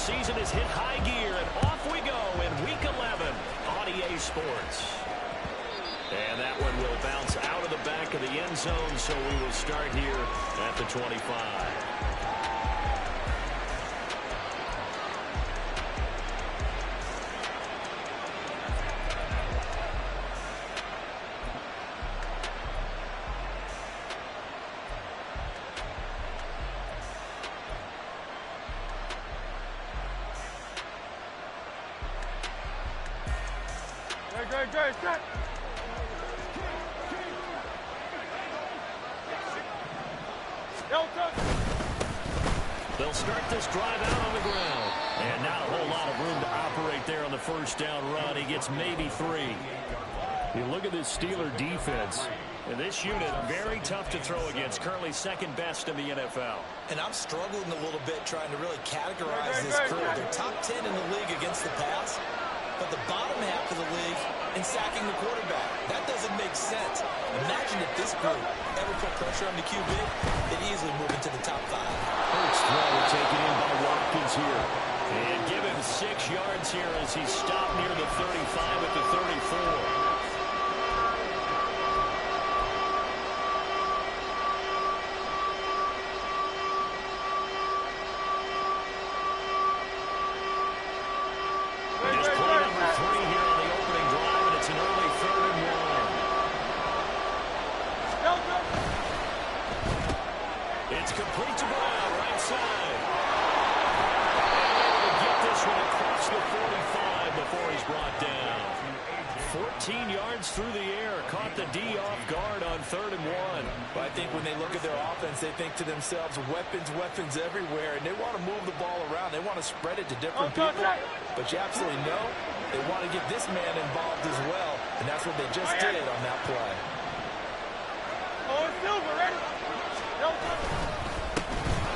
season has hit high gear, and off we go in Week 11 on EA Sports. And that one will bounce out of the back of the end zone, so we will start here at the 25. Good. They'll start this drive out on the ground. And not a whole lot of room to operate there on the first down run. He gets maybe 3. You look at this Steeler defense. And this unit, very tough to throw against. Currently second best in the NFL. And I'm struggling a little bit trying to really categorize this crew. They're top 10 in the league against the pass, but the bottom half of the league in sacking the quarterback. That doesn't make sense. Imagine if this group ever put pressure on the QB, they'd easily move into the top 5. Hurts throw taken in by Watkins here. And give him 6 yards here as he stopped near the 35 at the 34. It's complete to Brown, right side. And able to get this one across the 45 before he's brought down. 14 yards through the air. Caught the D off guard on 3rd and 1. Well, I think when they look at their offense, they think to themselves, weapons everywhere, and they want to move the ball around. They want to spread it to different people. But you absolutely know they want to get this man involved as well, and that's what they just did on that play. Oh, it's Silver, ready?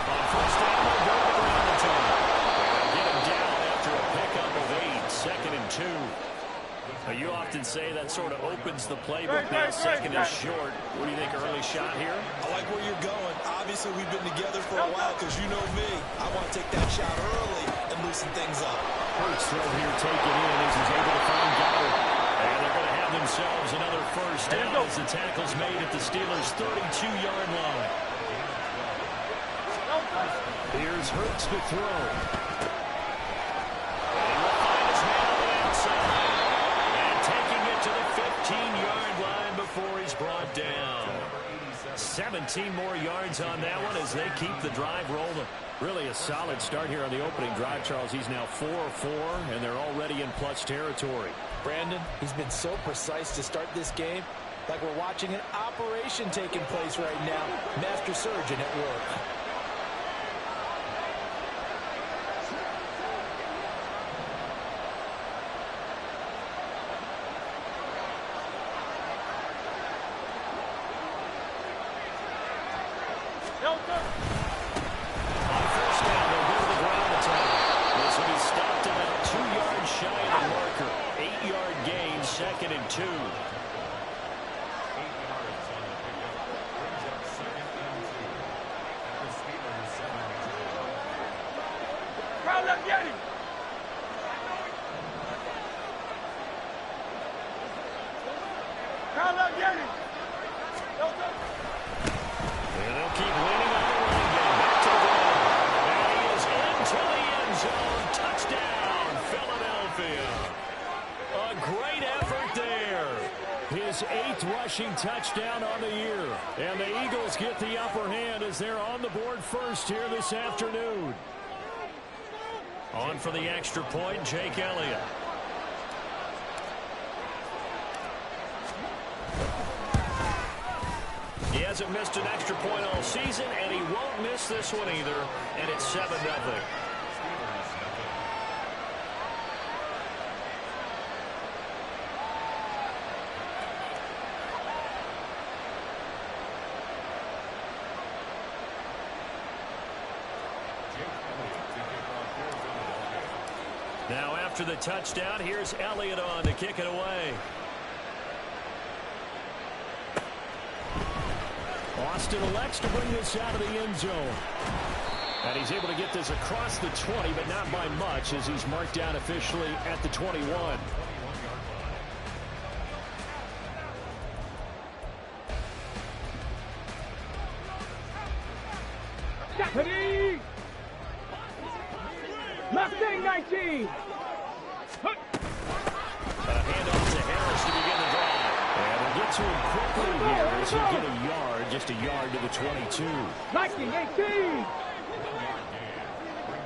On first down, they'll go around the turn. They'll get him down after a pickup of 8, 2nd and 2. Now, you often say that sort of opens the playbook. Now 2nd is short. What do you think, early shot here? I like where you're going. Obviously, we've been together for a while because you know me. I want to take that shot early and loosen things up. Hurts throw here taken in as he's able to find Goddard. And they're going to have themselves another first down as the tackle's made at the Steelers' 32-yard line. Here's Hurts to throw. And he'll find his man on the outside. And taking it to the 15-yard line before he's brought down. 17 more yards on that one as they keep the drive rolling. Really a solid start here on the opening drive, Charles. He's now 4-4, and they're already in plus territory. Brandon, he's been so precise to start this game, like we're watching an operation taking place right now. Master surgeon at work. On first down, they'll go to the ground attack. This will be stopped about 2 yards shy of the marker. 8-yard gain, 2nd and 2. Crowd up, get him! Crowd up, get him! And they'll keep leaning on the running game. Back to the ground. And he is into the end zone. Touchdown, Philadelphia. A great effort there. His 8th rushing touchdown on the year. And the Eagles get the upper hand as they're on the board first here this afternoon. On for the extra point, Jake Elliott. He hasn't missed an extra point all season, and he won't miss this one either. And it's 7-0. Now after the touchdown, here's Elliott on to kick it away. Austin elects to bring this out of the end zone. And he's able to get this across the 20, but not by much, as he's marked down officially at the 21. Ready? Mustang 19. A handoff to Harris to begin the drive. And we'll get to him quickly here as he'll get a yard, just a yard to the 22. Lightning 18.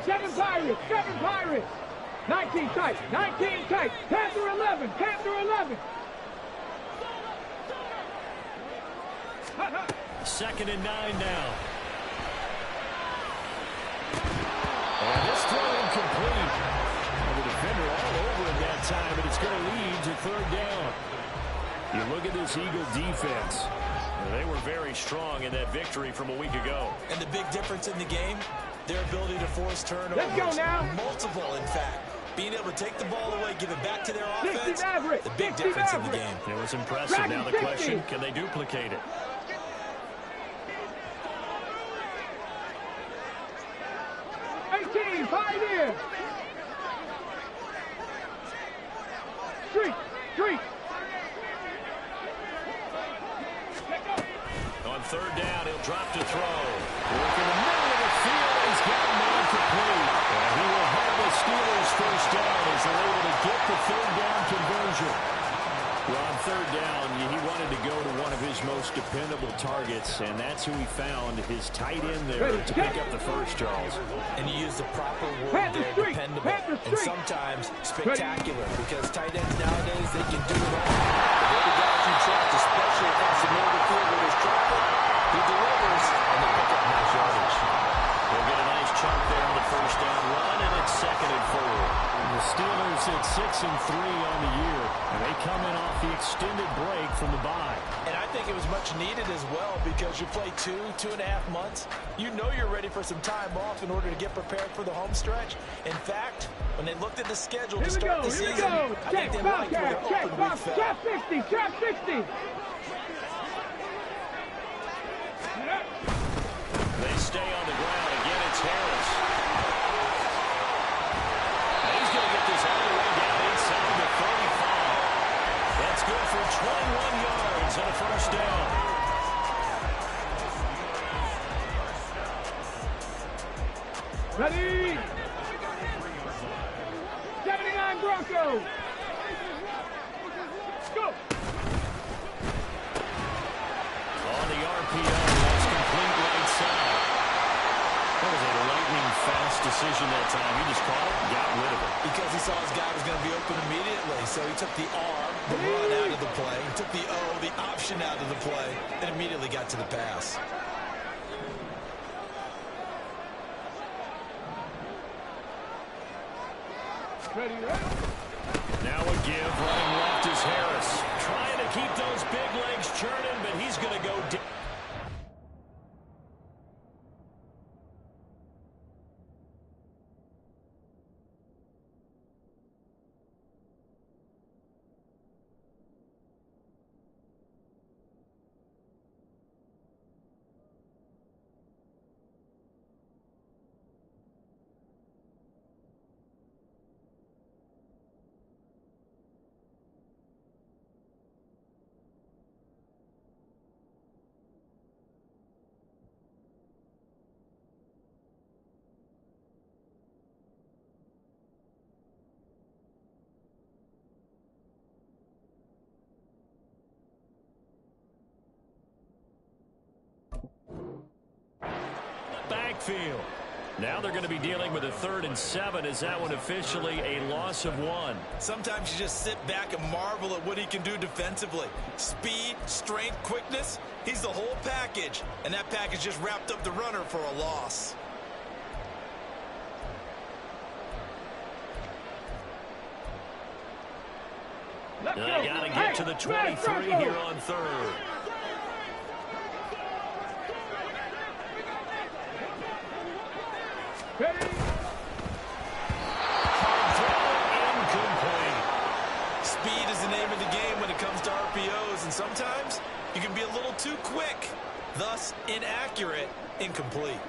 7 Pirates, 7 Pirates. 19 tight, 19 tight. Panther 11, Panther 11. 2nd and 9 now. And this throw incomplete. And the defender all over him that time, but it's going to lead to 3rd down. You look at this Eagle defense. They were very strong in that victory from a week ago. And the big difference in the game, their ability to force turnovers. Let's go now. Multiple, in fact. Being able to take the ball away, give it back to their offense. Average, the big difference in the game. It was impressive. Now the question, can they duplicate it? Pioneer! Street! Street! On 3rd down, he'll drop to throw. Work in the middle of the field. He's got a man complete. And he will have the Steelers 1st down as they're able to get the 3rd down conversion. Well, on 3rd down, he wanted to go to one of his most dependable targets, and that's who he found, his tight end there to pick up the first, Charles. And you use the proper word there, dependable, and sometimes spectacular, because tight ends nowadays, they can do it all. The way the guys you trust, especially across the middle of the field where there's traffic, he delivers, and they pick up nice yardage. They'll get a nice chunk there on the 1st down run, and it's 2nd and 4. The Steelers at 6-3 on the year, and they come in off the extended break from the bye. And I think it was much needed as well, because you play 2.5 months. You know you're ready for some time off in order to get prepared for the home stretch. In fact, when they looked at the schedule to start the season, I think they liked where their open week fell. Trap 60, trap 60. They stay on the ground. Again, it's Harris. And he's going to get this all the way down inside the 35. That's good for 21 yards and a 1st down. Ready? 79 Broncos. Go. On the RPO, that's complete right side. That was a lightning-fast decision that time. He just caught it and got rid of it. Because he saw his guy was going to be open immediately, so he took the R, the run out of the play, he took the O, the option out of the play, and immediately got to the pass. Ready? Now a give, running left is Harris. Trying to keep those big legs churning, but he's going to go down. Backfield. Now they're going to be dealing with a 3rd and 7. Is that one officially a loss of 1? Sometimes you just sit back and marvel at what he can do defensively. Speed, strength, quickness. He's the whole package. And that package just wrapped up the runner for a loss. They got to get to the 23 here on 3rd. Incomplete. Speed is the name of the game when it comes to RPOs, and sometimes you can be a little too quick, thus inaccurate, incomplete.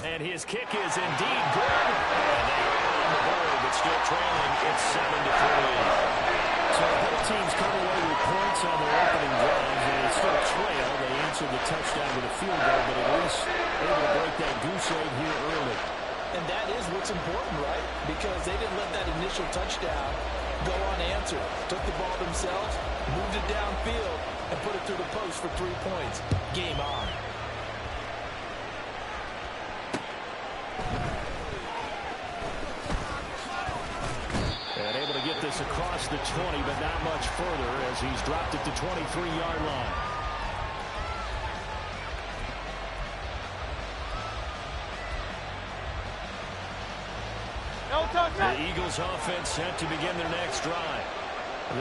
And his kick is indeed good. And they are on the board, but still trailing. It's 7-3. So both teams come away with points on their opening drives, and they still trail. They answered the touchdown with a field goal, but at least able to break that goose egg here early. And that is what's important, right? Because they didn't let that initial touchdown go unanswered. Took the ball themselves, moved it downfield, and put it through the post for 3 points. Game on. And able to get this across the 20, but not much further as he's dropped it to 23-yard line. The Eagles offense set to begin their next drive.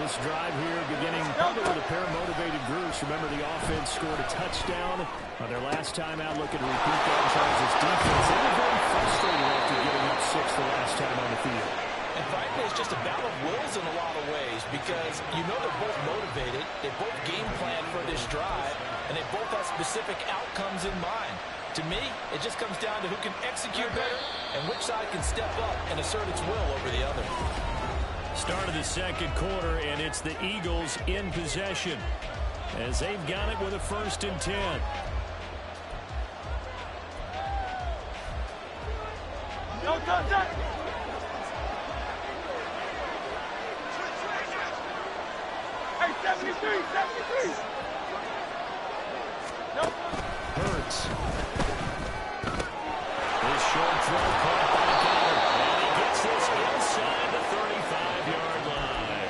This drive here beginning probably with a pair of motivated groups. Remember, the offense scored a touchdown on their last time out, looking to repeat that in Charles' defense. They were very frustrated after giving up 6 the last time on the field. And frankly, it's just a battle of wills in a lot of ways because you know they're both motivated, they both game plan for this drive, and they both have specific outcomes in mind. To me, it just comes down to who can execute better and which side can step up and assert its will over the other. Start of the second quarter, and it's the Eagles in possession as they've got it with a 1st and 10. No touchdown. Hey, 73. No. Hurts. This short throw caught by Goddard. And he gets this inside the 35-yard line.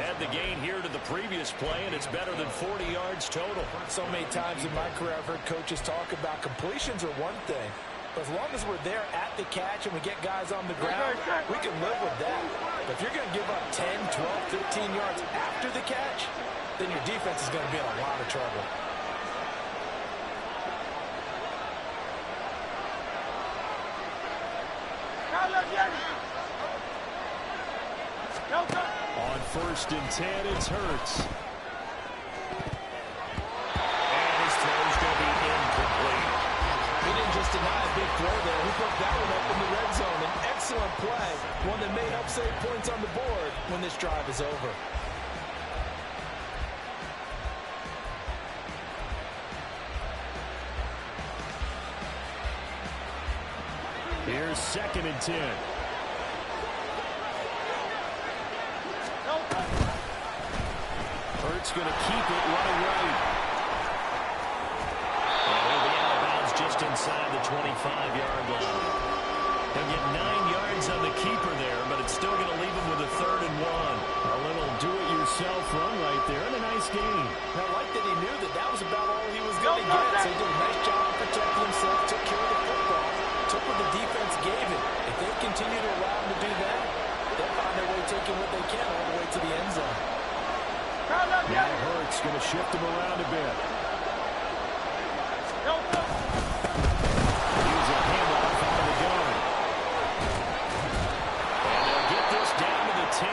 Add the gain here to the previous play, and it's better than 40 yards total. So many times in my career I've heard coaches talk about completions are one thing. But as long as we're there at the catch and we get guys on the ground, we can live with that. But if you're going to give up 10, 12, 15 yards after the catch, then your defense is going to be in a lot of trouble. On 1st and 10, it's Hurts. And his throw's going to be incomplete. He didn't just deny a big throw there. He put that one up in the red zone. An excellent play. One that may help save points on the board when this drive is over. Here's 2nd and 10. Hurts going to keep it running right. And he'll be out of bounds just inside the 25-yard line. He'll get 9 yards on the keeper there, but it's still going to leave him with a 3rd and 1. A little do-it-yourself run right there, and a nice gain. I like that he knew that that was about all he was going to get. So he did a nice job of protecting himself, took care of the football, took what the defense gave him. If they continue to allow him to do that, they'll find their way taking what they can all the way to the end zone. Now Hurts going to shift him around a bit. Use a handoff out of the gun. And they'll get this down to the 10.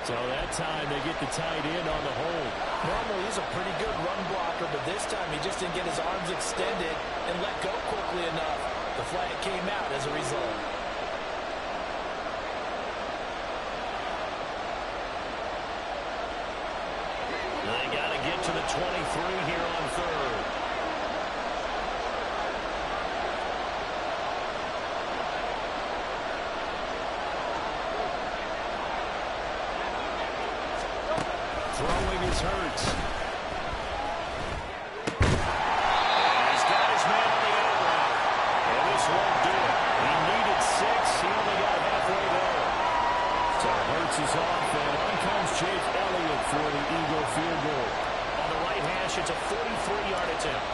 So that time they get the tight end on the hold. Normally he's a pretty good run blocker, but this time he just didn't get his arms extended and let go quickly enough. The flag came out as a result. They got to get to the 23 here on 3rd. Throwing his Hurts. And he's got his man on the end route. And this won't do it. He needed 6. He only got halfway there. So Hurts is off, and on comes Jake Elliott for the Eagle field goal. On the right hash, it's a 43-yard attempt.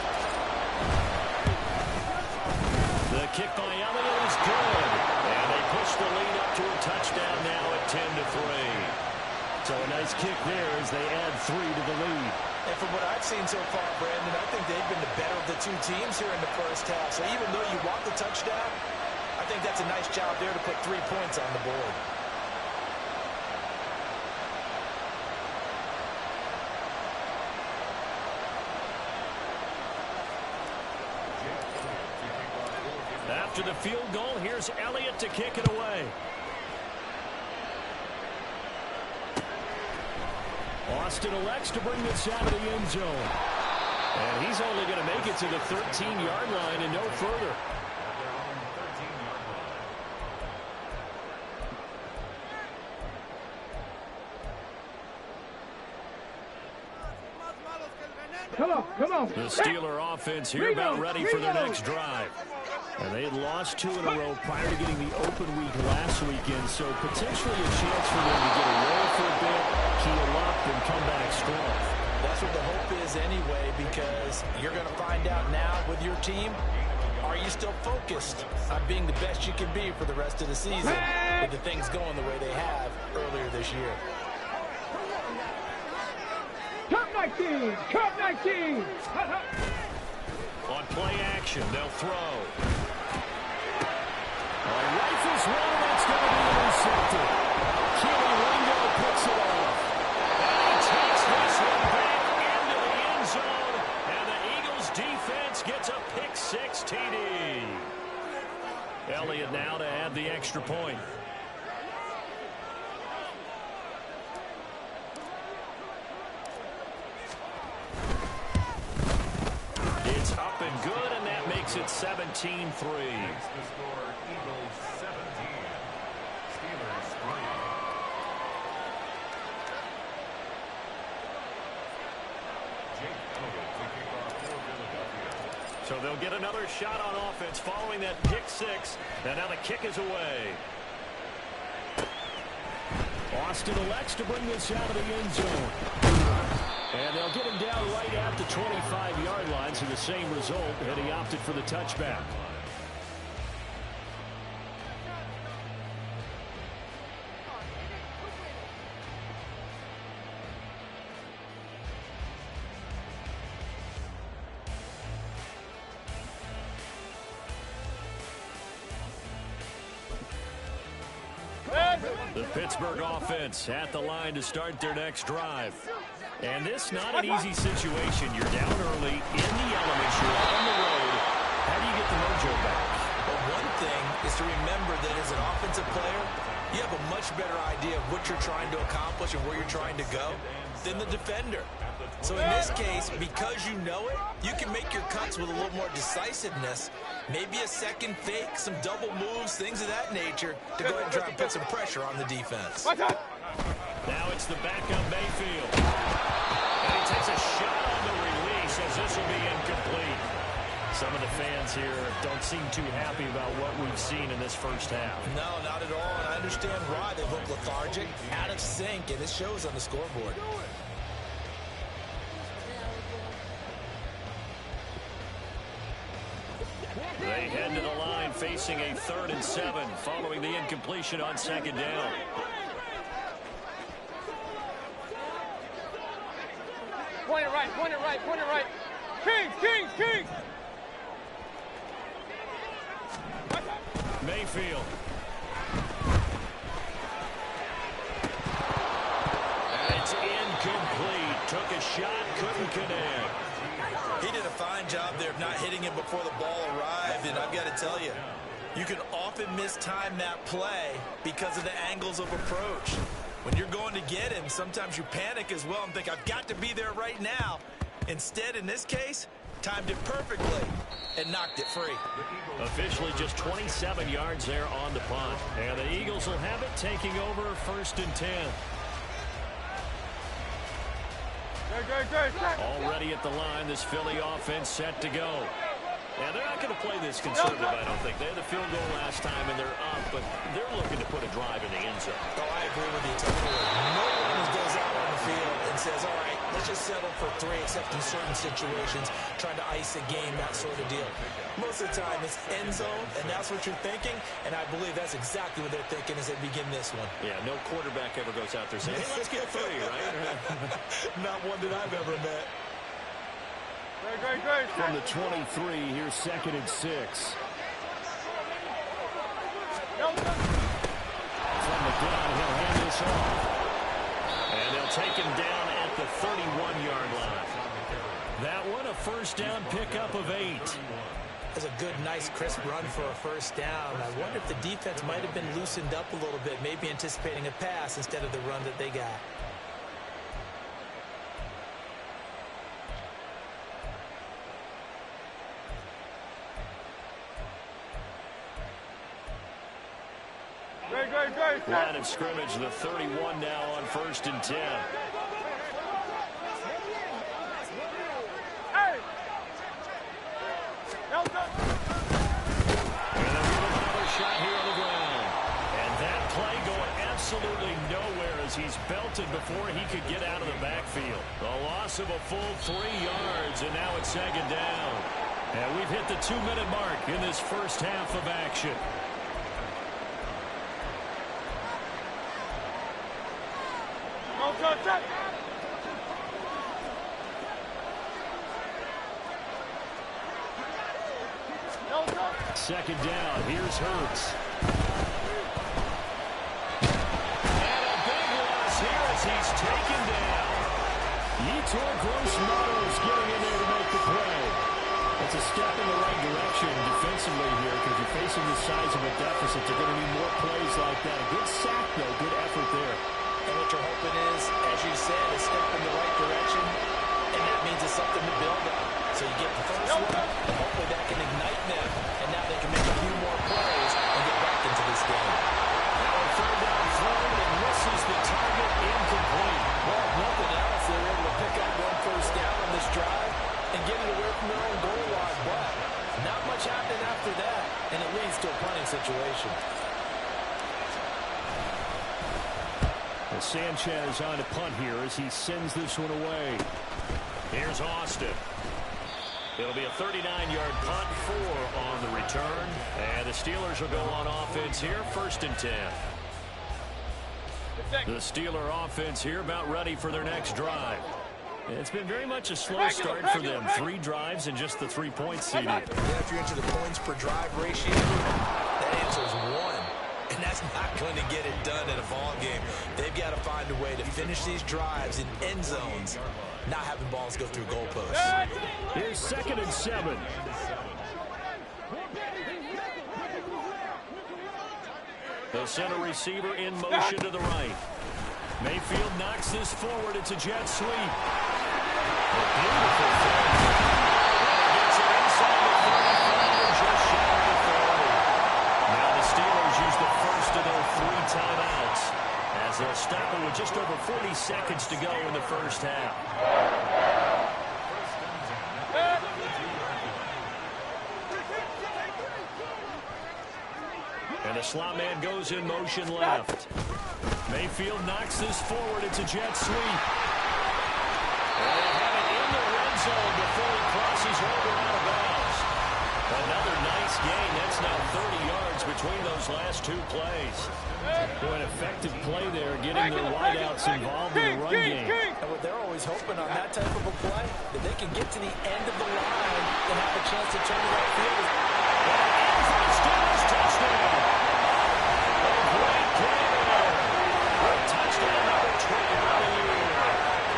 The kick by Elliott is good. And they push the lead up to a touchdown now at 10-3. So a nice kick there as they add 3 to the lead. And from what I've seen so far, Brandon, I think they've been the better of the two teams here in the first half. So even though you want the touchdown, I think that's a nice job there to put 3 points on the board. After the field goal, here's Elliott to kick it away. Austin elects to bring this out of the end zone. And he's only going to make it to the 13-yard line and no further. Come on. The Steeler offense here about ready for their next drive. And they had lost 2 in a row prior to getting the open week last weekend, so potentially a chance for them to get away for a bit, keel up, and come back strong. That's what the hope is anyway, because you're going to find out now with your team, are you still focused on being the best you can be for the rest of the season with the things going the way they have earlier this year? Cup 19! Cup 19! On play action, they'll throw. Rifles one, that's going to be intercepted. Keely Ringo picks it off. And he takes this one back into the end zone. And the Eagles defense gets a pick-6 TD. Elliott now to add the extra point. It's up and good, and that makes it 17-3. So they'll get another shot on offense following that pick-6, and now the kick is away. Austin elects to bring this out of the end zone. And they'll get him down right at the 25-yard line, so the same result, and he opted for the touchback. The Pittsburgh offense at the line to start their next drive. And this not an easy situation. You're down early, in the elements, you're on the road. How do you get the mojo back? Well, one thing is to remember that as an offensive player, you have a much better idea of what you're trying to accomplish and where you're trying to go than the defender. So in this case, because you know it, you can make your cuts with a little more decisiveness. Maybe a second fake, some double moves, things of that nature to go ahead and try and put some pressure on the defense. Now it's the backup Mayfield. And he takes a shot on the release as this will be incomplete. Some of the fans here don't seem too happy about what we've seen in this first half. No, not at all, and I understand why. They look lethargic, out of sync, and it shows on the scoreboard. They head to the line facing a 3rd and 7 following the incompletion on 2nd down. Point it right. Kings! Mayfield. And it's incomplete. Took a shot, couldn't connect. He did a fine job there of not hitting him before the ball arrived, and I've got to tell you, you can often mistime that play because of the angles of approach. When you're going to get him, sometimes you panic as well and think, I've got to be there right now. Instead, in this case, timed it perfectly and knocked it free. Officially just 27 yards there on the punt. And the Eagles will have it, taking over 1st and 10. Already at the line, this Philly offense set to go. Yeah, they're not going to play this conservative, I don't think. They had the field goal last time, and they're up, but they're looking to put a drive in the end zone. Oh, I agree with you totally. No one goes out on the field and says, all right, let's just settle for 3, except in certain situations, trying to ice a game, that sort of deal. Most of the time, it's end zone, and that's what you're thinking, and I believe that's exactly what they're thinking as they begin this one. Yeah, no quarterback ever goes out there saying, hey, let's get 3, right? Not one that I've ever met. Great. From the 23, here's 2nd and 6. From the gun, he'll hand this off. And they'll take him down at the 31-yard line. That one, a 1st down pickup of 8. That's a good, nice, crisp run for a first down. I wonder if the defense might have been loosened up a little bit, maybe anticipating a pass instead of the run that they got. Line of scrimmage, the 31 now on 1st and 10. Shot here on the ground. And that play going absolutely nowhere as he's belted before he could get out of the backfield. A loss of a full 3 yards, and now it's 2nd down. And we've hit the 2-minute mark in this first half of action. Second down. Here's Hurts. And a big loss here as he's taken down. Yetur Gross-Matos getting in there to make the play. That's a step in the right direction defensively here because you're facing the size of a deficit. They're going to need more plays like that. A good sack, though. Good effort there. And what you're hoping is, as you said, a step in the right direction. And that means it's something to build on. So you get the first one, and hopefully that can ignite them, and now they can make a few more plays and get back into this game. Now a 3rd down throw and misses the target, incomplete. Well, if nothing else, they were able to pick up 1 first down on this drive and get it away from their own goal line, but not much happened after that, and it leads to a punting situation. Sanchez on to punt here as he sends this one away. Here's Austin. It'll be a 39-yard punt, 4 on the return. And the Steelers will go on offense here, 1st and 10. The Steeler offense here about ready for their next drive. It's been very much a slow start for them. 3 drives and just the 3 points seeded. Yeah, if you're into the points per drive ratio, that answer is 1. And that's not going to get it done in a ball game. They've got to find a way to finish these drives in end zones, not having balls go through goalposts. Here's 2nd and 7. The center receiver in motion to the right. Mayfield knocks this forward. It's a jet sweep. A beautiful throw. Gets it inside the 35 and just shy of the 40. Now the Steelers use the first of their 3 timeouts as they'll stop it with just over 40 seconds to go in the first half. And the slot man goes in motion left. Mayfield knocks this forward. It's a jet sweep. And they have it in the red zone before he crosses over out of bounds. Another nice gain. That's now 30 yards between those last 2 plays. An effective play there, getting their wideouts involved in the run game. And what they're always hoping on that type of a play, that they can get to the end of the line and have a chance to turn it upfield. And for the Steelers, touchdown. A great play there. Touchdown number 20 of the year.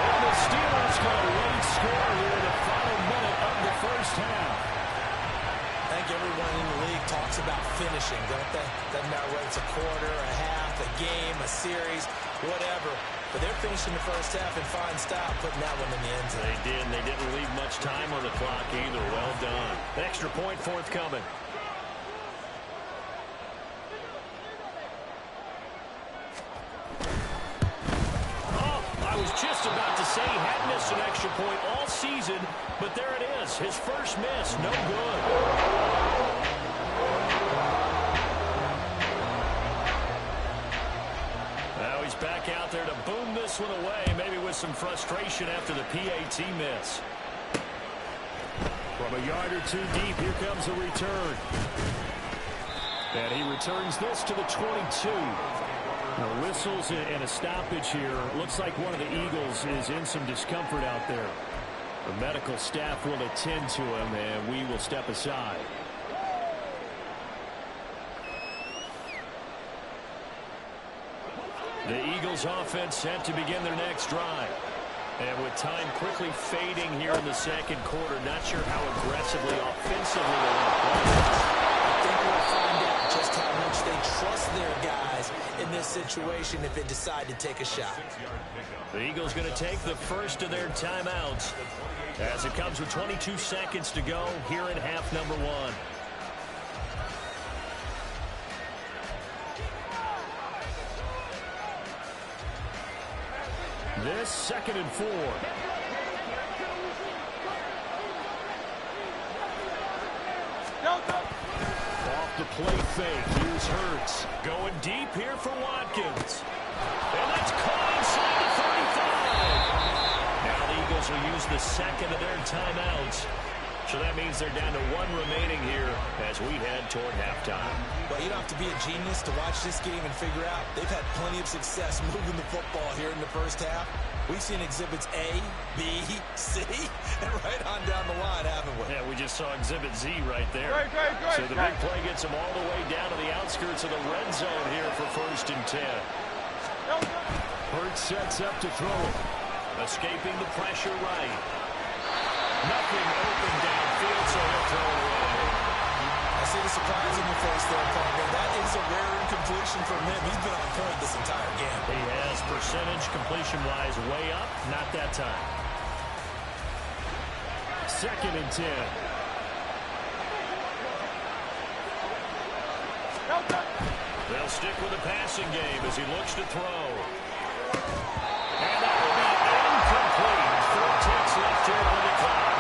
And the Steelers got a late score here in the final minute of the first half. I think everyone in the league talks about finishing, don't they? Doesn't matter whether it's a quarter, a half, a game, a series, whatever. But they're finishing the first half in fine style, putting that one in the end zone. They did, and they didn't leave much time on the clock either. Well done. Extra point forthcoming. I was just about to say he hadn't missed an extra point all season, but there it is. His first miss, no good. Now he's back out there to boom this one away, maybe with some frustration after the PAT miss. From a yard or 2 deep, here comes the return. And he returns this to the 22. Now, whistles and a stoppage here. Looks like one of the Eagles is in some discomfort out there. The medical staff will attend to him, and we will step aside. The Eagles offense set to begin their next drive. And with time quickly fading here in the second quarter, not sure how aggressively, offensively they want to play. I think we'll find out just how much they trust their guys in this situation if they decide to take a shot. The Eagles going to take the first of their timeouts as it comes with 22 seconds to go here in half number one. This 2nd and 4. Off the play fake. Here's Hurts. Going deep here for Watkins. And that's caught inside the 35. Now the Eagles will use the second of their timeouts. So that means they're down to 1 remaining here as we head toward halftime. But you don't have to be a genius to watch this game and figure out they've had plenty of success moving the football here in the first half. We've seen exhibits A, B, C, and right on down the line, haven't we? Yeah, we just saw exhibit Z right there. So the big play gets them all the way down to the outskirts of the red zone here for 1st and 10. Hurts sets up to throw it. Escaping the pressure right. Nothing open downfield, so he'll throw it away. I see the surprise in your face there, partner. That is a rare incompletion from him. He's been on point this entire game. He has percentage completion-wise way up. Not that time. 2nd and 10. They'll stick with the passing game as he looks to throw. And that will be incomplete. 4 ticks left here on the clock.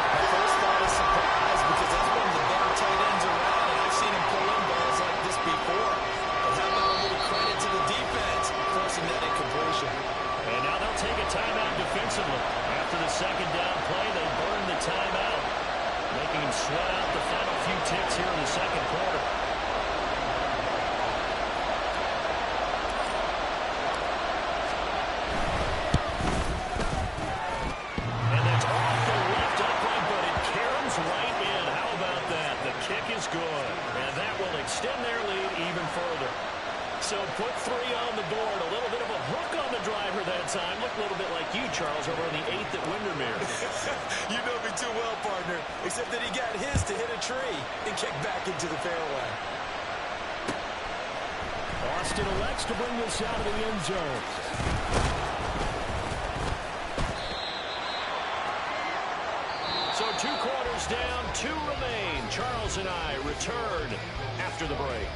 My first thought is surprise because that's one of the better tight ends around, and I've seen him pull in balls like this before. But how about a little credit to the defense forcing that incompletion? And now they'll take a timeout defensively. After the 2nd down play, they burn the timeout, making him sweat out the final few ticks here in the second quarter. And that's off the left upright, but it caroms right in. How about that? The kick is good, and that will extend their lead even further. So put 3 on the board. A little bit of a hook on the driver that time. Looked a little bit like you, Charles, over on the 8th at Windermere. You know me too well, partner, except that he got his to hit a tree and kick back into the fairway. Austin elects to bring this out of the end zone. So 2 quarters down, 2 remain. Charles and I return after the break.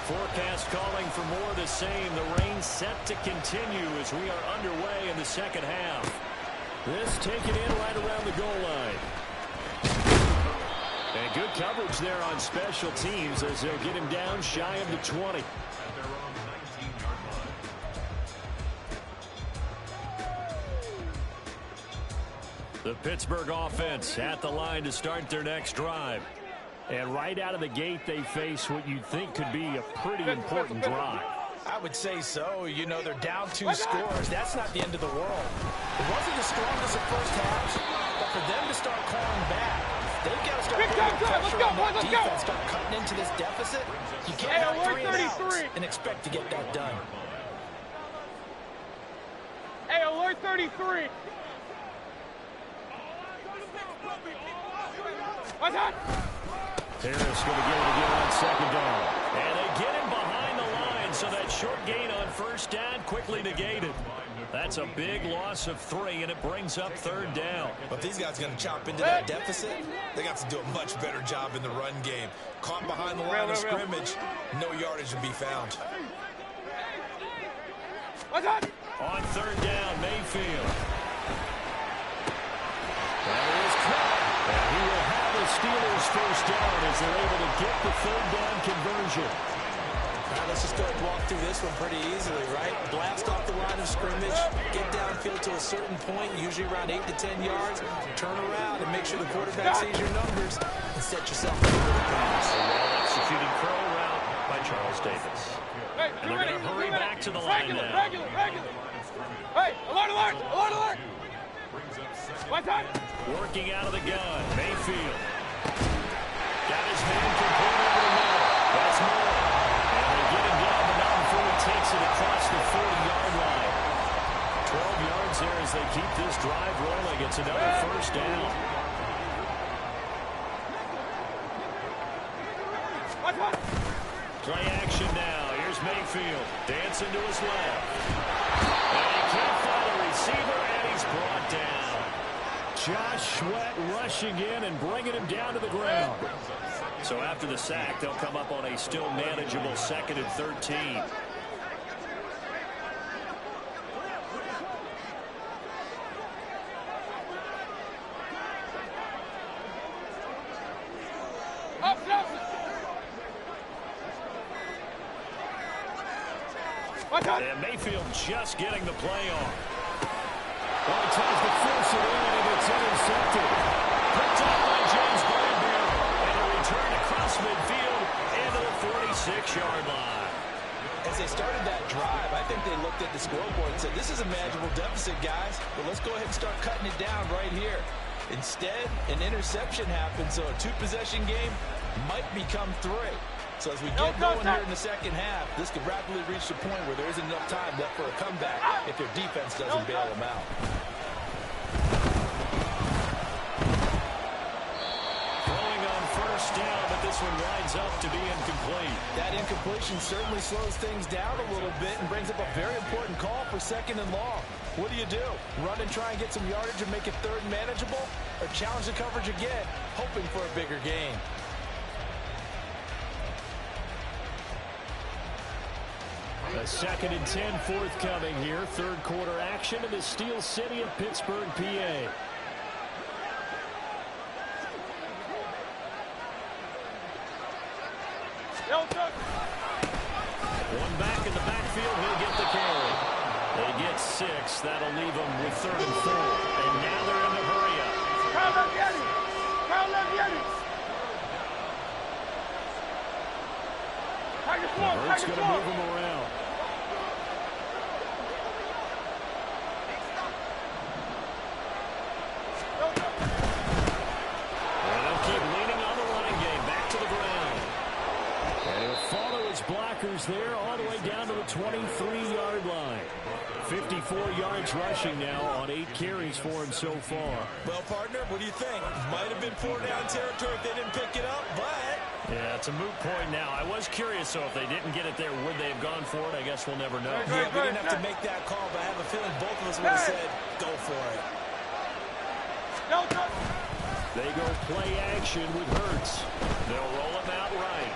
Forecast calling for more of the same. The rain set to continue as we are underway in the second half. This taken in right around the goal line. And good coverage there on special teams as they'll get him down shy of the 20. The Pittsburgh offense at the line to start their next drive. And right out of the gate, they face what you'd think could be a pretty important drive. I would say so. You know, they're down 2 scores. That's not the end of the world. It wasn't the strongest of first halves, but for them to start clawing back, they've got to start putting pressure on that defense, start cutting into this deficit. You can't have 3 and outs and expect to get that done. Hey, alert 33. What's that? Harris going to get it again on 2nd down. And they get him behind the line, so that short gain on 1st down quickly negated. That's a big loss of 3, and it brings up 3rd down. But these guys are going to chop into that deficit. They got to do a much better job in the run game. Caught behind the line of scrimmage, no yardage to be found. On 3rd down, Mayfield. That is caught. And he will have the Steelers 1st down as they're able to get the 3rd down conversion. All right, let's just go ahead and walk through this one pretty easily, right? Blast off the line of scrimmage, get downfield to a certain point, usually around 8 to 10 yards, turn around and make sure the quarterback sees your numbers and set yourself up for the pass. A well-executed curl route by Charles Davis. And they're going to hurry back to the line now. Regular. Hey, alert. Working out of the gun, Mayfield. Got his man complete over the middle. That's more. And they get him down, but not before he takes it across the 40-yard line. 12 yards there as they keep this drive rolling. It's another 1st down. Play action now. Here's Mayfield. Dancing to his left. And he can't find a receiver, and he's brought down. Josh Sweat rushing in and bringing him down to the ground. So after the sack, they'll come up on a still manageable 2nd and 13. And Mayfield just getting the play on. Well, he tries to force it in, and it's intercepted. Picked up by James Bradbury. And a return across midfield into the 46-yard line. As they started that drive, I think they looked at the scoreboard and said, this is a manageable deficit, guys, but let's go ahead and start cutting it down right here. Instead, an interception happened, so a 2-possession game might become 3. So as we get going here in the 2nd half, this could rapidly reach the point where there isn't enough time left for a comeback if their defense doesn't bail them out. Throwing on 1st down, but this one winds up to be incomplete. That incompletion certainly slows things down a little bit and brings up a very important call for 2nd and long. What do? Run and try and get some yardage and make it 3rd manageable? Or challenge the coverage again, hoping for a bigger gain? A 2nd and 10 forthcoming here. 3rd quarter action in the Steel City of Pittsburgh, PA. One back in the backfield. He'll get the carry. They get 6. That'll leave them with 3rd and 4. And now they're in the hurry up. Hurts going to move him around. And they'll keep leaning on the running game. Back to the ground. And he'll follow his blockers there all the way down to the 23-yard line. 54 yards rushing now on 8 carries for him so far. Well, partner, what do you think? Might have been 4-down territory if they didn't pick it up, but... Yeah, it's a moot point now. I was curious, so if they didn't get it there, would they have gone for it? I guess we'll never know. Yeah, we didn't have to make that call, but I have a feeling both of us would have said, go for it. They go play action with Hurts. They'll roll him out right.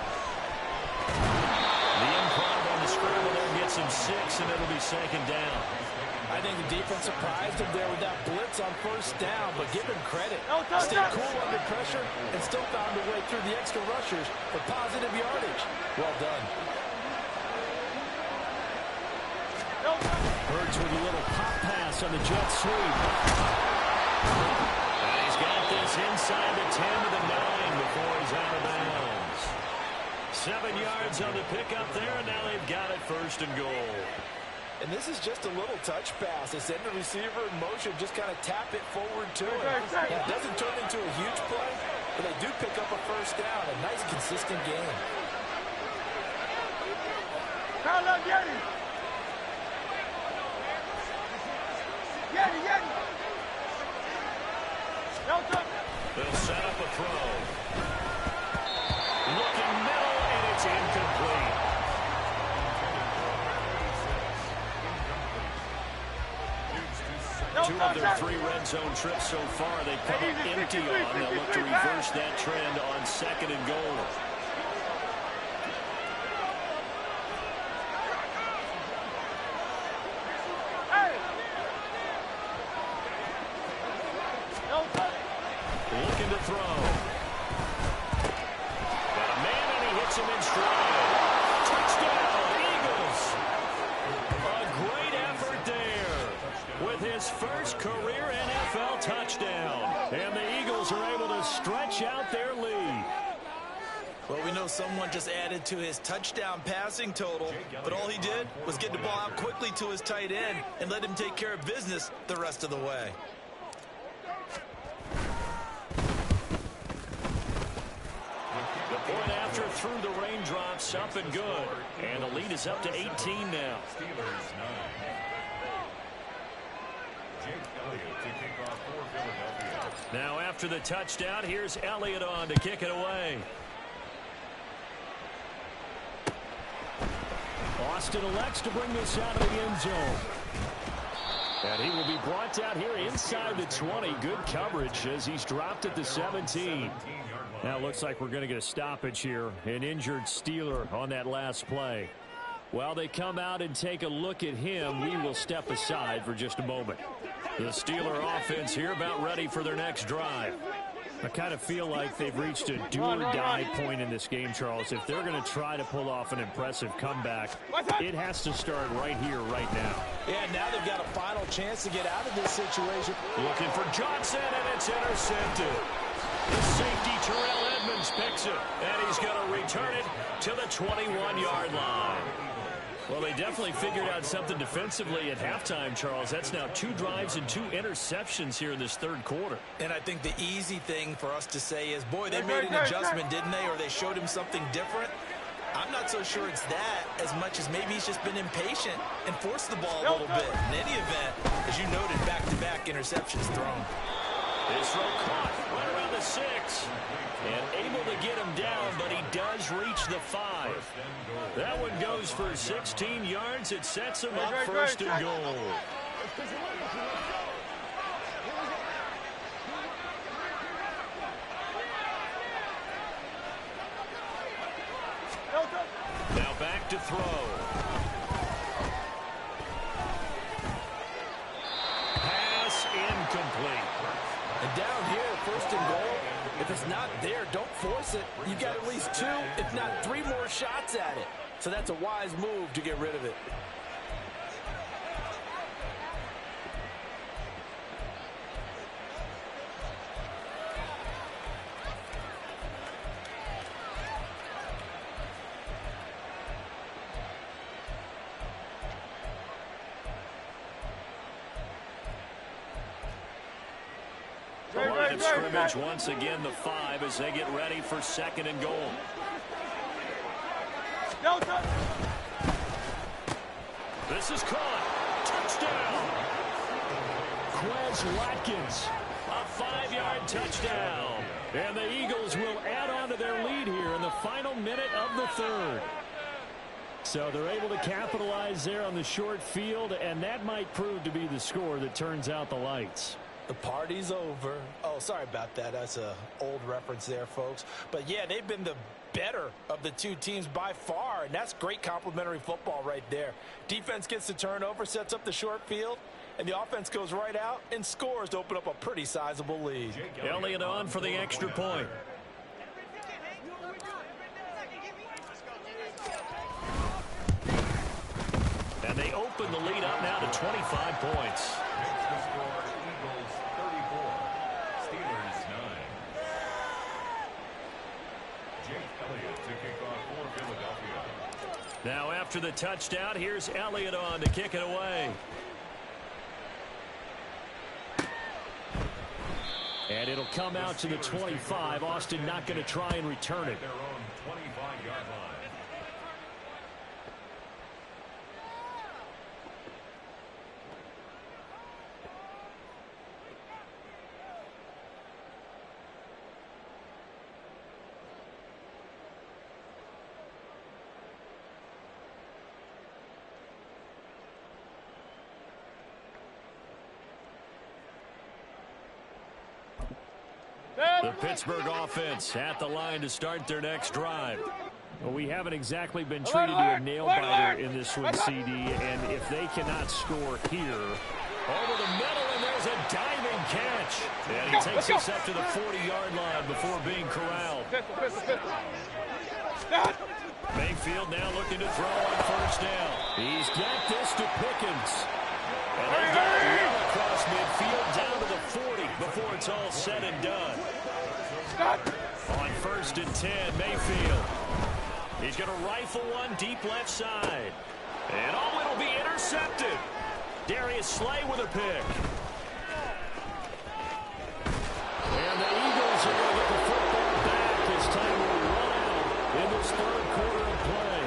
The improv on the scramble there gets him 6, and it'll be 2nd down. I think the defense surprised him there with that blitz on 1st down, but give him credit. Stayed cool under pressure and still found a way through the extra rushers for positive yardage. Well done. Hurts with a little pop pass on the jet sweep. And he's got this inside the 10 to the 9 before he's out of bounds. 7 yards on the pickup there, and now they've got it 1st and goal. And this is just a little touch pass. They send the receiver in motion, just kind of tap it forward to him. It doesn't turn into a huge play, but they do pick up a 1st down. A nice, consistent game. They'll set up a throw. Looking middle, and it's incomplete. 2 of their 3 red zone trips so far, they've come up empty on. They'll look to reverse that trend on 2nd and goal. Looking to throw. Got a man, and he hits him in stride. Touchdown, Eagles. A great effort there with his first career NFL touchdown. And the Eagles are able to stretch out their lead. Well, we know someone just added to his touchdown passing total, but all he did was get the ball out quickly to his tight end and let him take care of business the rest of the way. Point after through the raindrops, up and good. And the lead is up to 18 now. Now after the touchdown, here's Elliott on to kick it away. Austin elects to bring this out of the end zone. And he will be brought out here inside the 20. Good coverage as he's dropped at the 17. Now it looks like we're going to get a stoppage here. An injured Steeler on that last play. While they come out and take a look at him, we will step aside for just a moment. The Steeler offense here about ready for their next drive. I kind of feel like they've reached a do-or-die point in this game, Charles. If they're going to try to pull off an impressive comeback, it has to start right here, right now. Yeah, now they've got a final chance to get out of this situation. Looking for Johnson, and it's intercepted. The safety, Terrell Edmonds, picks it, and he's going to return it to the 21-yard line. Well, they definitely figured out something defensively at halftime, Charles. That's now 2 drives and 2 interceptions here in this 3rd quarter. And I think the easy thing for us to say is, boy, they made an adjustment, didn't they? Or they showed him something different. I'm not so sure it's that as much as maybe he's just been impatient and forced the ball a little bit. In any event, as you noted, back-to-back interceptions thrown. This throw caught right around the 6. And able to get him down, but he does reach the 5. That one goes for 16 yards. It sets him up 1st and goal. Now back to throw. Pass incomplete. And down here, 1st and goal, if it's not there, don't force it. You got at least 2, if not 3 more shots at it. So that's a wise move to get rid of it. Line of scrimmage once again, the 5 as they get ready for 2nd and goal. This is caught. Touchdown. Quez Watkins, a 5-yard touchdown. And the Eagles will add on to their lead here in the final minute of the 3rd. So they're able to capitalize there on the short field, and that might prove to be the score that turns out the lights. The party's over. Oh, sorry about that. That's an old reference there, folks. But, yeah, they've been the better of the 2 teams by far, and that's great complimentary football right there. Defense gets the turnover, sets up the short field, and the offense goes right out and scores to open up a pretty sizable lead. Elliott on for the extra point. And they open the lead up now to 25 points. Now after the touchdown, here's Elliott on to kick it away. And it'll come out to the 25. Austin not going to try and return it. The Pittsburgh offense at the line to start their next drive. Well, we haven't exactly been treated to a nail-biter in this one, CD, and if they cannot score here. Over the middle, and there's a diving catch. And he takes us up to the 40-yard line before being corralled. Mayfield now looking to throw on first down. He's got this to Pickens. And they've got it well across midfield down to the 40 before it's all said and done. On 1st and 10, Mayfield. He's going to rifle one deep left side. And it'll be intercepted. Darius Slay with a pick. And the Eagles are going to get the football back. It's time to run out in this third quarter of play.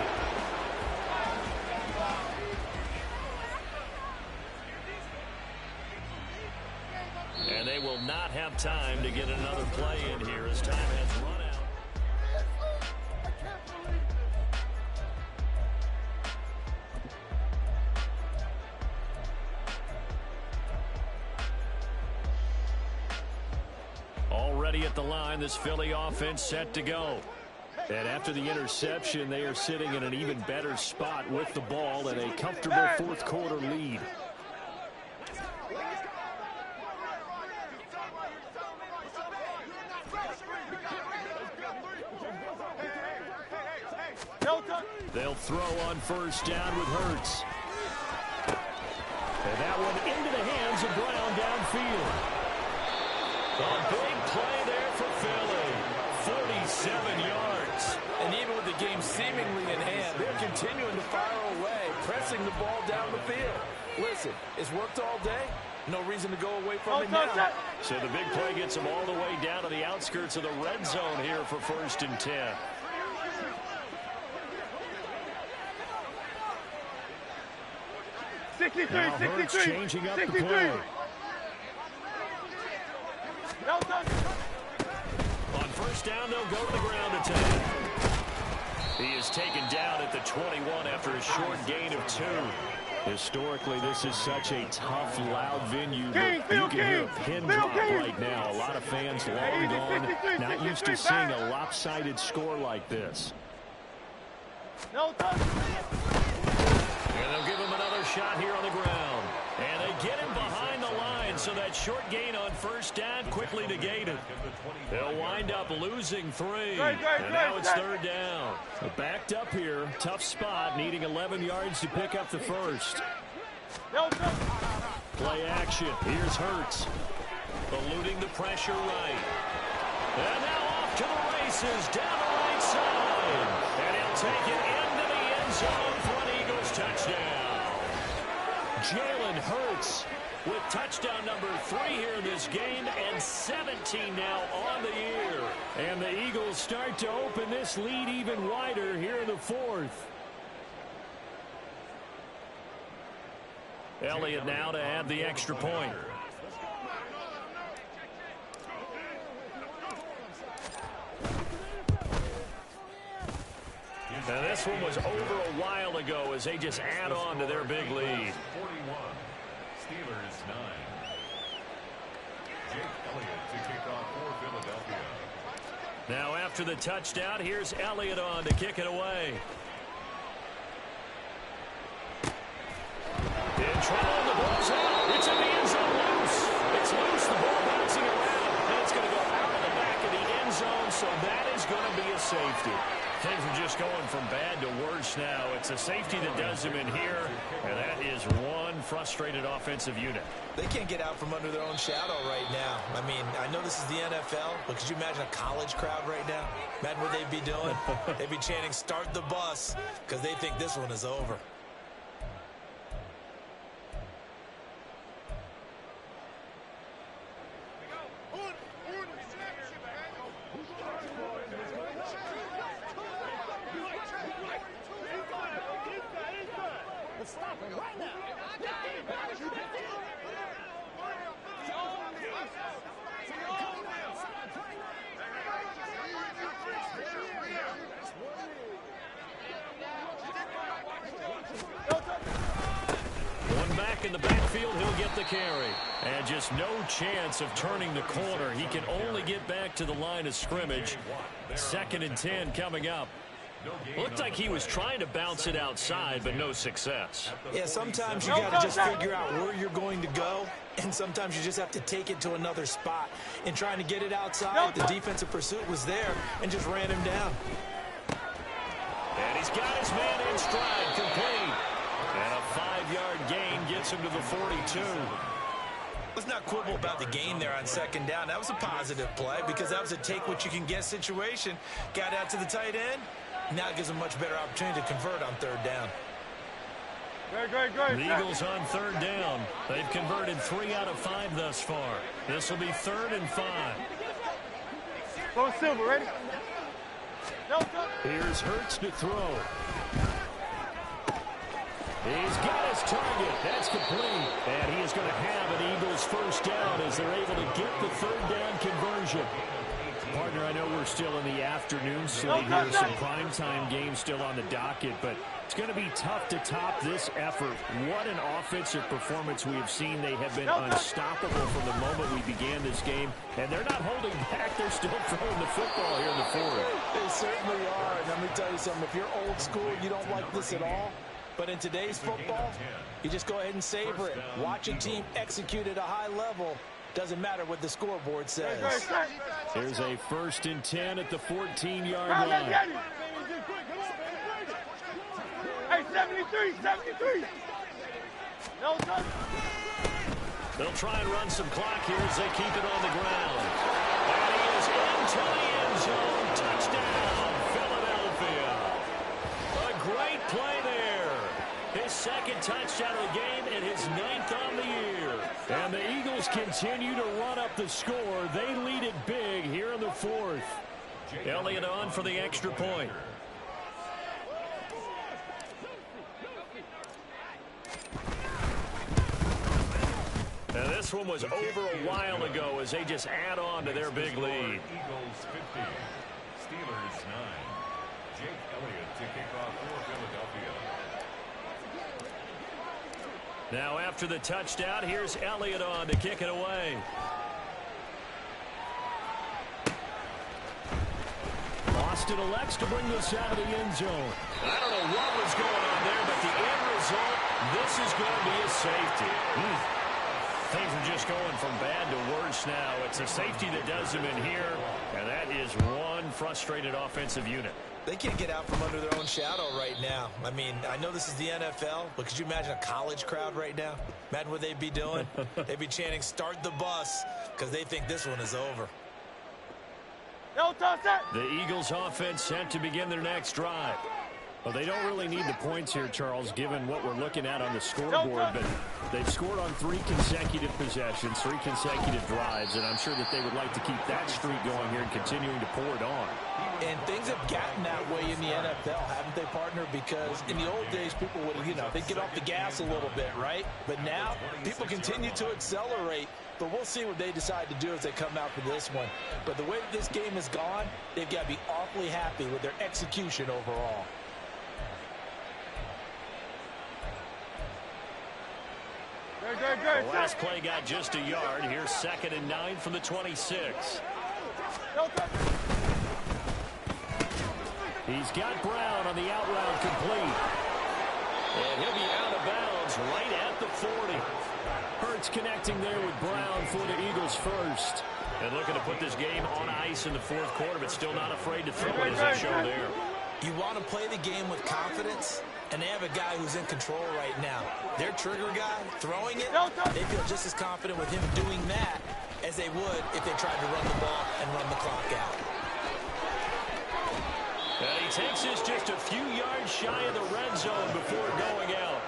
And they will not have time to get another play in here as time has run out. Already at the line, this Philly offense set to go. And after the interception, they are sitting in an even better spot with the ball and a comfortable fourth quarter lead. They'll throw on first down with Hurts. And that one into the hands of Brown downfield. A big play there for Philly. 47 yards. And even with the game seemingly in hand, they're continuing to fire away, pressing the ball down the field. Listen, it's worked all day. No reason to go away from it now. So the big play gets them all the way down to the outskirts of the red zone here for 1st and 10. Now Hurts changing up the play. On first down, they'll go to the ground attack. He is taken down at the 21 after a short gain of 2. Historically, this is such a tough, loud venue, but you can hear a pin drop right now. A lot of fans long gone, not used to seeing a lopsided score like this. And they'll give him another shot here on the ground. And they get him behind the line, so that short gain on first down quickly negated. They'll wind up losing 3. And now it's 3rd down. Backed up here, tough spot, needing 11 yards to pick up the first. Play action. Here's Hurts. Eluding the pressure right. And now off to the races down the right side. And he'll take it into the end zone for an Eagles touchdown. Jalen Hurts with touchdown number 3 here in this game, and 17 now on the year. And the Eagles start to open this lead even wider here in the 4th. Elliott now to add the extra point. Now this one was over a while ago as they just add on to their big lead. 41, Steelers 9. Jake Elliott to kick off for Philadelphia. Now after the touchdown, here's Elliott on to kick it away. In trouble, the ball's out. It's in the end zone loose. It's loose, the ball bouncing around, and it's going to go out of the back of the end zone, so that is going to be a safety. Things are just going from bad to worse now. It's a safety that does them in here, and that is one frustrated offensive unit. They can't get out from under their own shadow right now. I mean, I know this is the NFL, but could you imagine a college crowd right now? Imagine what they'd be doing. They'd be chanting, "Start the bus," because they think this one is over. in the backfield. He'll get the carry. And just no chance of turning the corner. He can only get back to the line of scrimmage. 2nd and 10 coming up. Looked like he was trying to bounce it outside, but no success. Yeah, sometimes you got to just figure out where you're going to go, and sometimes you just have to take it to another spot. In trying to get it outside, the defensive pursuit was there and just ran him down. And he's got his man in stride, complete. And a 5-yard gain gets him to the 42. Let's not quibble about the gain there on 2nd down. That was a positive play because that was a take-what-you-can-get situation. Got out to the tight end. Now it gives them a much better opportunity to convert on 3rd down. The Eagles on 3rd down. They've converted 3 out of 5 thus far. This will be 3rd and 5. Go Silver, ready? Here's Hurts to throw. He's got his target. That's complete. And he is going to have an Eagles 1st down as they're able to get the 3rd down conversion. Partner, I know we're still in the afternoon slate here. Some primetime games still on the docket, but it's going to be tough to top this effort. What an offensive performance we have seen. They have been unstoppable from the moment we began this game, and they're not holding back. They're still throwing the football here in the 4th. They certainly are. And let me tell you something. If you're old school, you don't like this at all. But in today's football, you just go ahead and savor it. Watch a team execute at a high level. Doesn't matter what the scoreboard says. Here's a 1st and 10 at the 14-yard line. Hey, 73. No, sir. They'll try and run some clock here as they keep it on the ground. And he is into the end zone. Touchdown, Philadelphia. A great play there. His 2nd touchdown of the game and his 9th on the year. And the Eagles continue to run up the score. They lead it big here in the 4th. Elliott on for the extra point. And this one was over a while ago as they just add on to their big lead. Eagles 50, Steelers 9. Jake Elliott to kick off for Philadelphia. Now after the touchdown, here's Elliott on to kick it away. Austin elects to bring this out of the end zone. I don't know what was going on there, but the end result, this is going to be a safety. Things are just going from bad to worse now. It's a safety that does them in here, and that is one frustrated offensive unit. They can't get out from under their own shadow right now. I mean, I know this is the NFL, but could you imagine a college crowd right now? Imagine what they'd be doing. They'd be chanting, "Start the bus," because they think this one is over. The Eagles offense set to begin their next drive. Well, they don't really need the points here, Charles, given what we're looking at on the scoreboard, but they've scored on 3 consecutive possessions, 3 consecutive drives, and I'm sure that they would like to keep that streak going here and continuing to pour it on. And things have gotten that way in the NFL, haven't they, partner? Because in the old days, people would, they'd get off the gas a little bit, right? But now, people continue to accelerate. But we'll see what they decide to do as they come out for this one. But the way that this game has gone, they've got to be awfully happy with their execution overall. The last play got just a yard. Here's 2nd and 9 from the 26. He's got Brown on the out route complete. And he'll be out of bounds right at the 40. Hurts connecting there with Brown for the Eagles first. And looking to put this game on ice in the 4th quarter, but still not afraid to throw it as they show there. You want to play the game with confidence, and they have a guy who's in control right now. Their trigger guy, throwing it, they feel just as confident with him doing that as they would if they tried to run the ball and run the clock out. And he takes this just a few yards shy of the red zone before going out.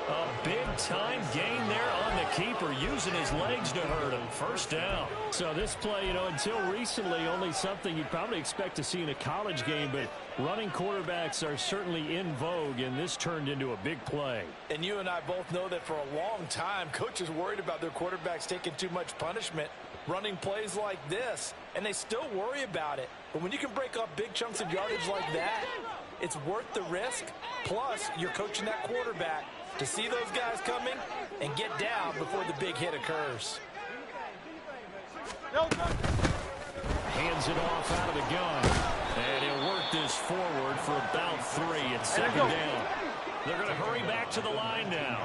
A big-time gain there on the keeper, using his legs to hurt him. 1st down. So this play, until recently, only something you'd probably expect to see in a college game, but running quarterbacks are certainly in vogue, and this turned into a big play. And you and I both know that for a long time, coaches worried about their quarterbacks taking too much punishment. running plays like this, and they still worry about it. But when you can break up big chunks of yardage like that, it's worth the risk. Plus, you're coaching that quarterback to see those guys coming and get down before the big hit occurs. Hands it off out of the gun. And he'll work this forward for about 3. It's second down. They're going to hurry back to the line now.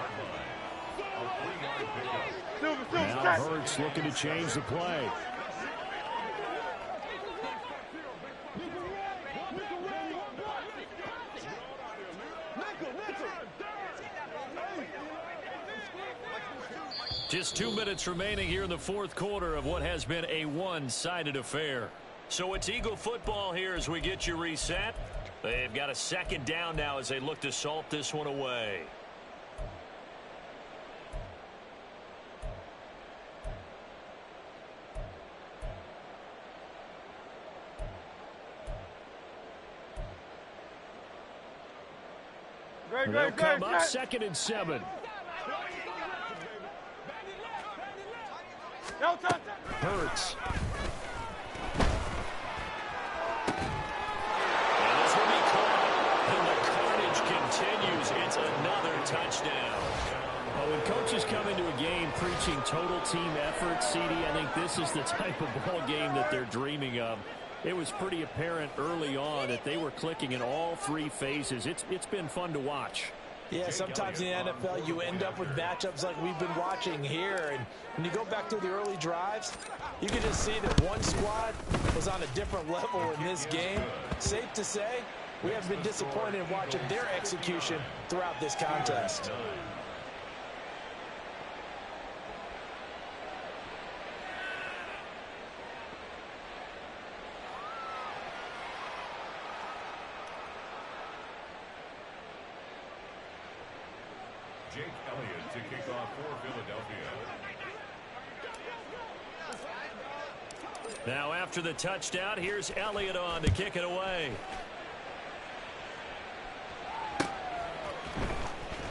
Now Hurts looking to change the play. Just 2 minutes remaining here in the fourth quarter of what has been a one-sided affair. So it's Eagle football here as we get you reset. They've got a second down now as they look to salt this one away. They'll come up 2nd and 7. Hurts. And this will be caught. And the carnage continues. It's another touchdown. Well, when coaches come into a game preaching total team effort, CD, I think this is the type of ball game that they're dreaming of. It was pretty apparent early on that they were clicking in all 3 phases. It's been fun to watch. Yeah, sometimes in the NFL you end up with matchups like we've been watching here. And when you go back to the early drives, you can just see that one squad was on a different level in this game. Safe to say, we have been disappointed in watching their execution throughout this contest. Jake Elliott to kick off for Philadelphia. Now after the touchdown, here's Elliott on to kick it away.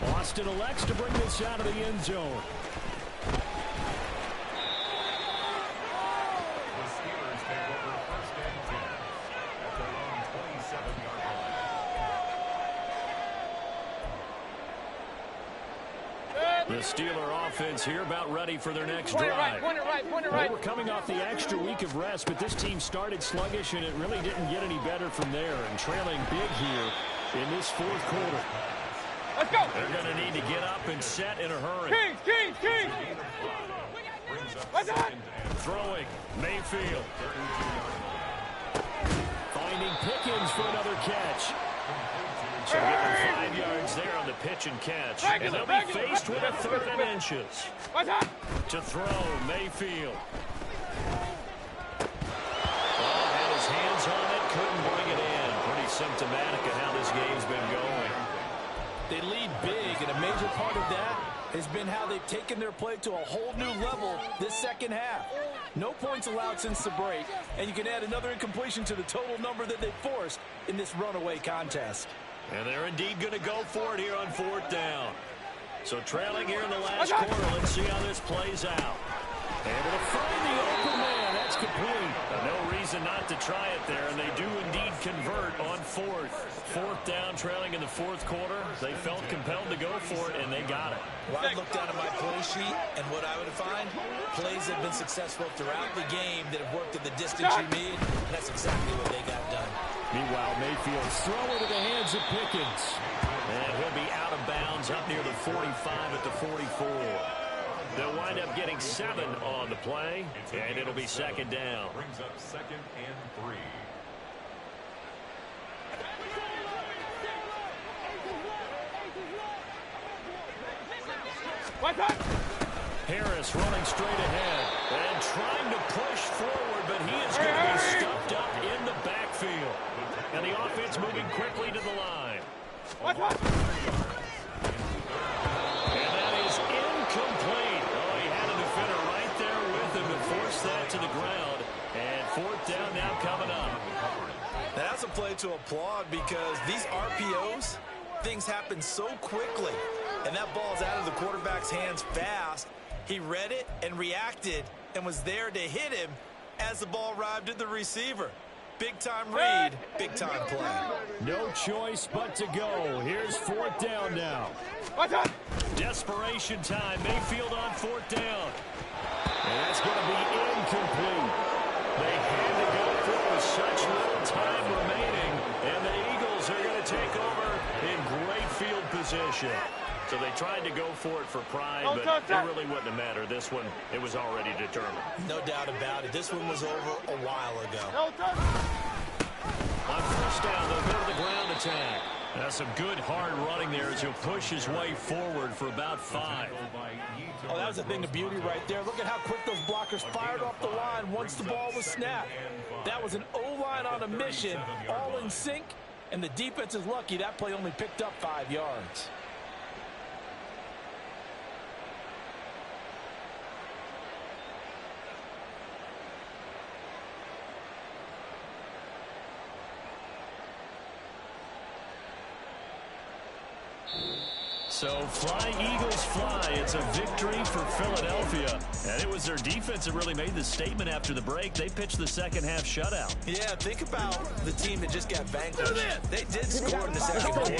Austin elects to bring this out of the end zone. The Steelers take over 1st and 10 at their own 27-yard line. The Steeler offense here about ready for their next drive. Point it right. They were coming off the extra week of rest, but this team started sluggish, and it really didn't get any better from there. And trailing big here in this fourth quarter. Let's go. They're going to need to get up and set in a hurry. Kings. What's that? Throwing, Mayfield. Finding Pickens for another catch. So getting 5 yards there on the pitch and catch. And they'll be faced with a 3rd and inches. To throw, Mayfield. Oh, had his hands on it, couldn't bring it in. Pretty symptomatic of how this game's been going. They lead big, and a major part of that has been how they've taken their play to a whole new level this second half. No points allowed since the break, and you can add another incompletion to the total number that they forced in this runaway contest. And they're indeed going to go for it here on 4th down. So trailing here in the last quarter, let's see how this plays out. Able to find the open man. That's complete. No reason not to try it there, and they do indeed convert on 4th. 4th down, trailing in the fourth quarter. They felt compelled to go for it, and they got it. Well, I looked down at my play sheet, and what I would find, plays have been successful throughout the game that have worked at the distance you need, and that's exactly what they got done. Meanwhile, Mayfield's throw into the hands of Pickens. And he'll be out of bounds up near the 45 at the 44. They'll wind up getting 7 on the play, and it'll be second down. Brings up 2nd and 3. Harris running straight ahead and trying to push forward, but he is going to be stuffed up in the backfield. And the offense moving quickly to the line. And that is incomplete. Oh, he had a defender right there with him to force that to the ground. And 4th down now coming up. That's a play to applaud because these RPOs, things happen so quickly. And that ball's out of the quarterback's hands fast. He read it and reacted and was there to hit him as the ball arrived at the receiver. Big-time read, big-time play. No choice but to go. Here's 4th down now. Desperation time. Mayfield on 4th down. And that's going to be incomplete. They had to go for it with such little time remaining, and the Eagles are going to take over in great field position. So they tried to go for it for pride, but it really wouldn't have mattered. This one, it was already determined. No doubt about it. This one was over a while ago. On 1st down, they'll go to the ground attack. That's some good hard running there as he'll push his way forward for about 5. Oh, that was a thing of beauty right there. Look at how quick those blockers fired off the line once the ball was snapped. That was an O-line on a mission, all in sync, and the defense is lucky that play only picked up 5 yards. So fly, Eagles, fly. It's a victory for Philadelphia. And it was their defense that really made the statement after the break. They pitched the second half shutout. Yeah, think about the team that just got vanquished. They did score in the second quarter. Do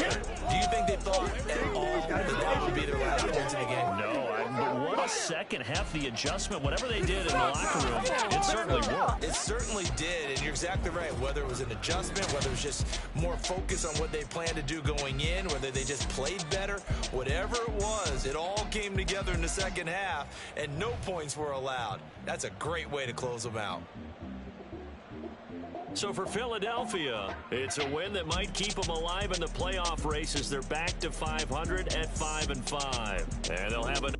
you think they thought at all that would be their last points in the game? No, but what a second half. The adjustment, whatever they did in the locker room, it certainly worked. It certainly did, and you're exactly right. Whether it was an adjustment, whether it was just more focus on what they planned to do going in, whether they just played better, whatever it was, it all came together in the second half, and no points were allowed. That's a great way to close them out. So for Philadelphia, it's a win that might keep them alive in the playoff races. They're back to 500 at 5-5, and they'll have an